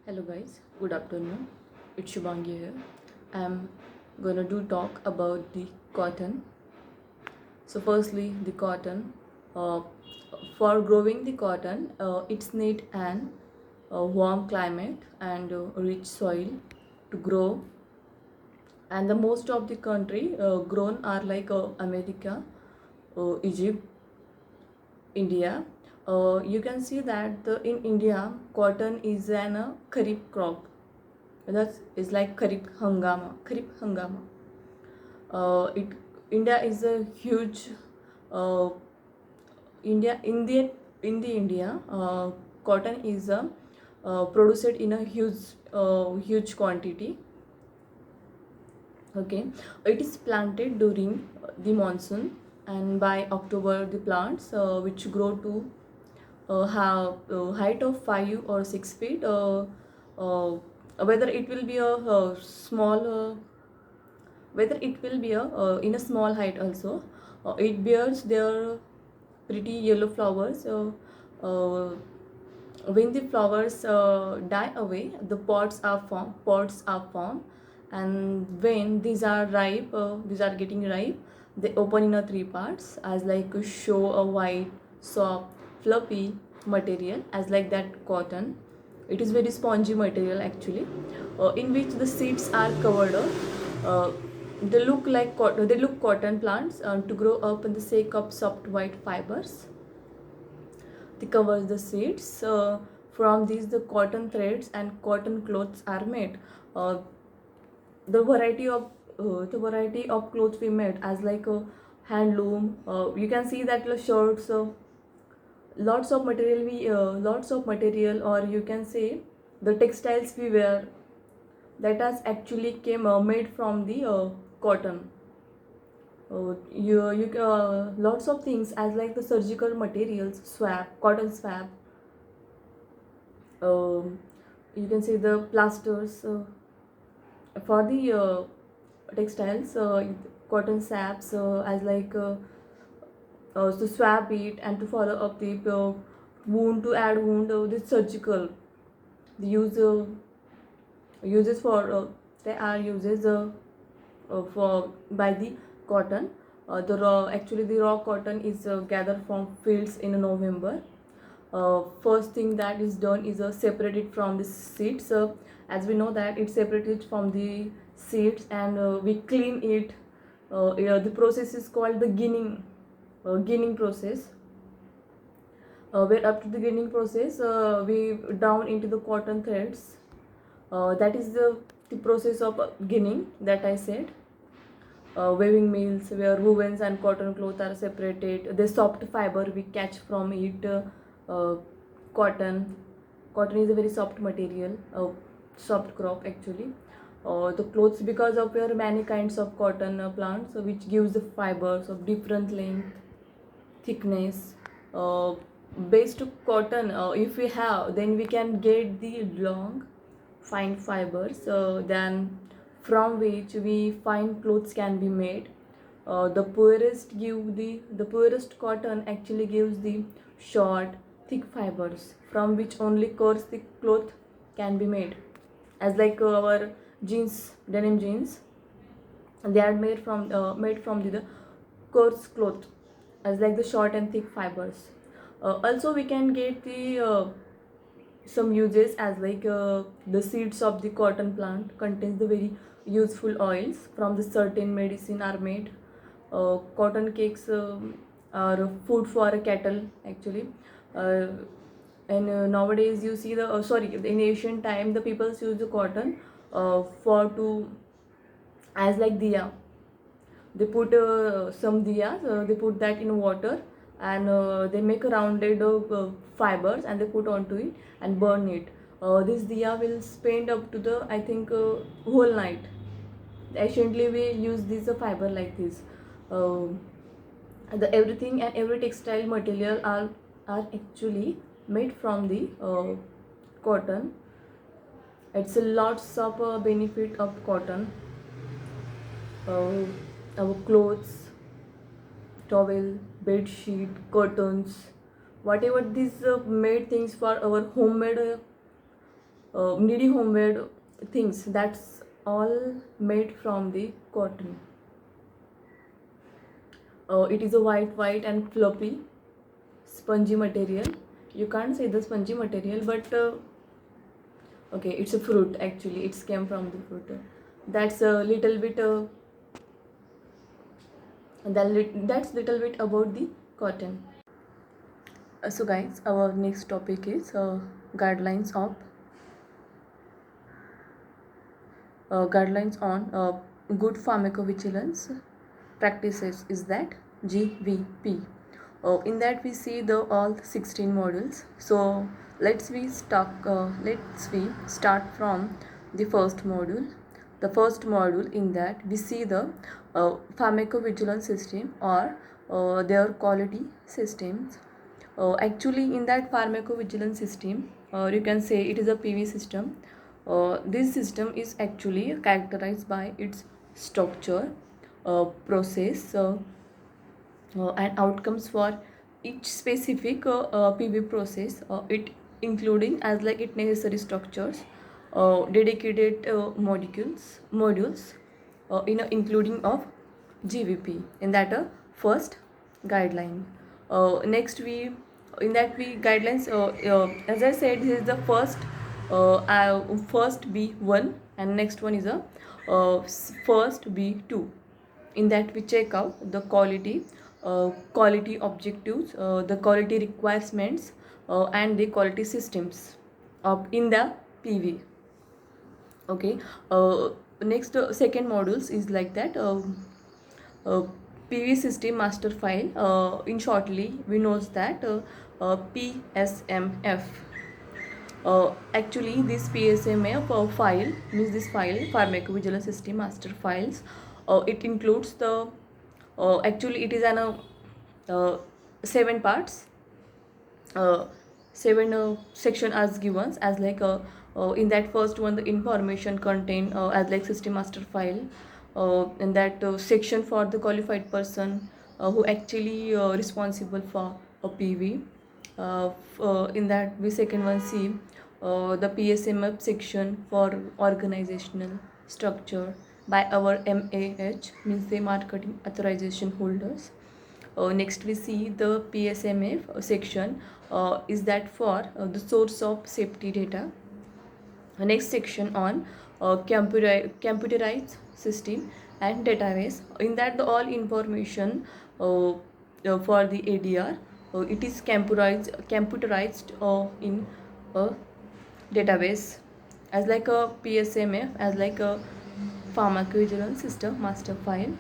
Hello guys, good afternoon. It's Shubhangi here. I'm gonna do talk about the cotton. So firstly, the cotton. Uh, for growing the cotton, it's need an warm climate and rich soil to grow. And the most of the country grown are like America, Egypt, India. You can see that in India, cotton is an kharif crop. That is like kharif hangama. It India is a huge uh, India in the India cotton is produced in a huge quantity. Okay, it is planted during the monsoon, and by October the plants which grow to have height of 5 or 6 feet. Whether it will be a small whether it will be in a small height also, it bears their pretty yellow flowers. Uh, when the flowers die away, the pods are formed, and when these are ripe, these are getting ripe, they open in a three parts as like show a white soft fluffy material as like that cotton. It is very spongy material actually, in which the seeds are covered up. uh, they look like cotton plants to grow up in the sake of soft white fibers. They cover the seeds. From these, the cotton threads and cotton clothes are made. Uh, the variety of clothes we made as like a handloom. You can see that the shirts, lots of material, or you can say the textiles we wear, that has actually came made from the cotton. Lots of things as like the surgical materials, swab, cotton swab. um, you can see the plasters for the textiles, cotton saps as like to swab it and to follow up the wound, to add wound, the surgical, the uses for there are uses for by the cotton. The raw cotton is gathered from fields in November. First thing that is done is separated from the seeds. As we know that it's separated from the seeds, and we clean it. The process is called the ginning process, where up to the ginning process we down into the cotton threads. That is the process of ginning that I said. Weaving mills where wovens and cotton cloth are separated. The soft fiber we catch from it. Uh, cotton Cotton is a very soft material, soft crop actually. The clothes, because of there are many kinds of cotton plants, which gives the fibers of different length, thickness. uh, Based to cotton, if we have, then we can get the long fine fibers, then from which we fine clothes can be made. The poorest cotton actually gives the short thick fibers from which only coarse thick cloth can be made, as like our denim jeans. They are made from the coarse cloth, as like the short and thick fibers. Also we can get the some uses as like the seeds of the cotton plant contains the very useful oils. From the certain medicine are made. Cotton cakes are food for a cattle actually. uh, and nowadays you see the sorry in ancient time the people use the cotton for to as like diya. They put some diyas, they put that in water, and they make a rounded fibers, and they put onto it and burn it. This diya will spend up to the, I think, whole night. Anciently we use this fiber like this. uh, the everything and every textile material are actually made from the cotton. It's a lots of benefit of cotton. uh, our clothes, towel, bed sheet, curtains, whatever these made things for our homemade needy homemade things, that's all made from the cotton. It is a white and fluffy spongy material. You can't say the spongy material, but okay, it's a fruit actually, it's came from the fruit. That's a little bit that's little bit about the cotton. So guys, our next topic is guidelines of guidelines on good pharmacovigilance practices, is that GVP. In that we see the all 16 modules. So let's we start from the first module. The first module, in that we see the pharmacovigilance system or their quality systems. Actually, in that pharmacovigilance system, you can say it is a PV system. This system is actually characterized by its structure, process, and outcomes for each specific PV process. It including as like it necessary structures, dedicated modules, including of GVP. In that first guideline. Next we in that we guidelines. As I said, this is the first B1 and next one is a first B2. In that we check out the quality objectives, the quality requirements, and the quality systems of in the PV. Okay. Next second modules is like that. Uh, PV system master file. In shortly, we knows that PSMF. Actually, this PSMF file means this file, pharmacovigilance system master files. It includes the actually it is an 7 parts, uh, 7 section as given as like in that first one the information contain as like system master file, and that section for the qualified person who actually responsible for a PV. In that we second one see the PSMF section for organizational structure by our MAH, means the marketing authorization holders. Next we see the PSMF section, is that for the source of safety data. Next section on computerized system and database. In that the all information for the ADR, it is computerized in a database as like a PSMF, as like a pharmacovigilance system master file.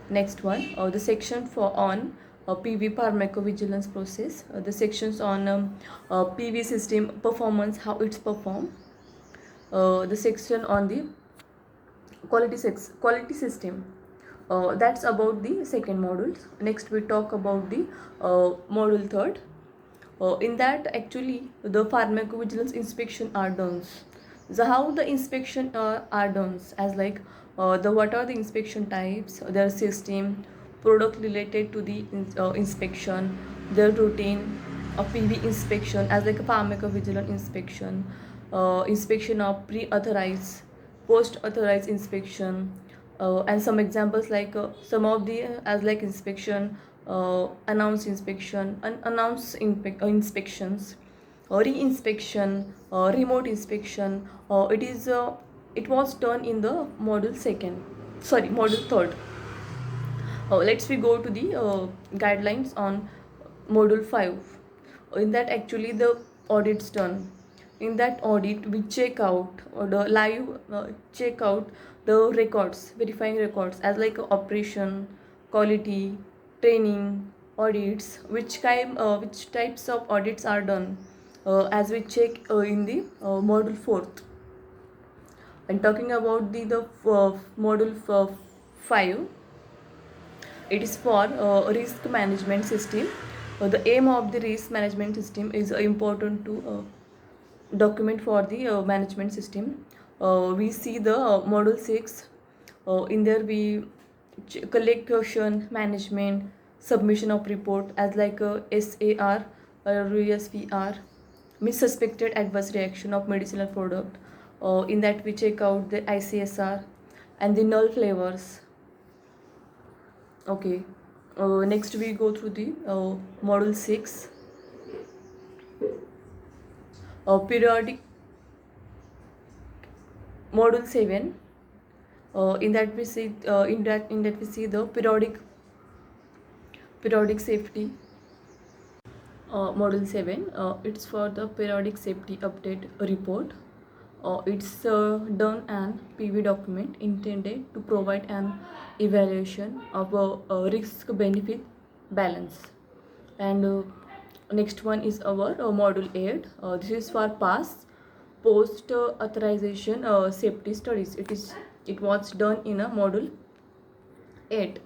Next one, the section for on PV pharmacovigilance process, the sections on PV system performance, how it's performed, the section on the quality system. That's about the second module. Next we talk about the module third. In that actually the pharmacovigilance inspection are done. So how the inspection are done, as like the what are the inspection types, their system, product related to the inspection, their routine, a PV inspection as like a pharmacovigilance inspection, inspection of pre-authorized, post-authorized inspection, and some examples like some of the as like inspection, announced inspection, unannounced inspections, re-inspection, remote inspection. It was done in the module third. Let's we go to the guidelines on module 5. In that actually the audit's done. In that audit we check out the live check out the records, verifying records as like operation, quality, training, audits, which types of audits are done, as we check in the module 4th. And talking about the module 5, it is for risk management system. The aim of the risk management system is important to document for the management system. We see the module 6. In there we collect question management, submission of report as like SAR or USVR, means suspected adverse reaction of medicinal product. In that we check out the ICSR and the null flavors. Okay. Next we go through the module 6, periodic. Module 7, in that we see we see the periodic safety. Module 7, it's for the periodic safety update report. It's done an PV document intended to provide an evaluation of a risk benefit balance. And next one is our module 8. This is for past post authorization safety studies. It was done in a module 8.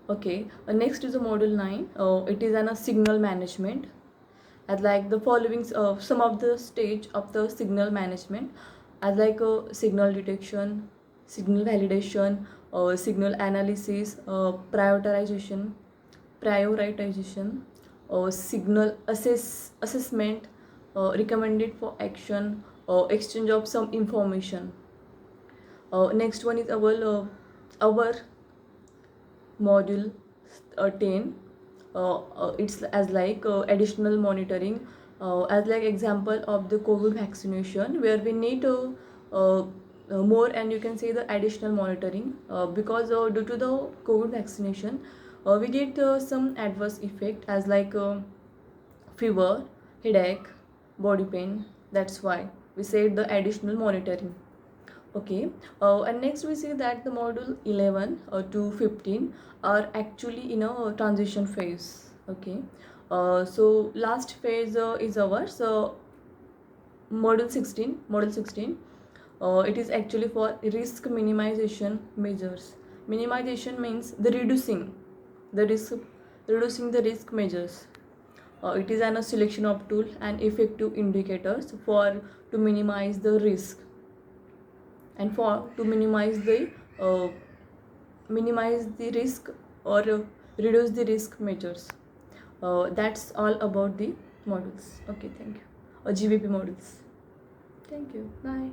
Okay, next is a module 9. It is an a signal management. As like the following some of the stage of the signal management, as like signal detection, signal validation, signal analysis, prioritization, signal assessment, recommended for action, exchange of some information. Next one is our module 10. It's as like additional monitoring, as like example of the COVID vaccination, where we need more, and you can say the additional monitoring, because due to the COVID vaccination we get some adverse effect, as like fever, headache, body pain. That's why we said the additional monitoring. Okay, and next we see that the module 11 to 15 are actually in a transition phase. Okay, so last phase is ours. Module 16. It is actually for risk minimization measures. Minimization means the reducing the risk measures. It is a selection of tool and effective indicators for to minimize the risk, and for to minimize the risk, or reduce the risk measures. That's all about the models. Okay, thank you. GVP models. Thank you. Bye.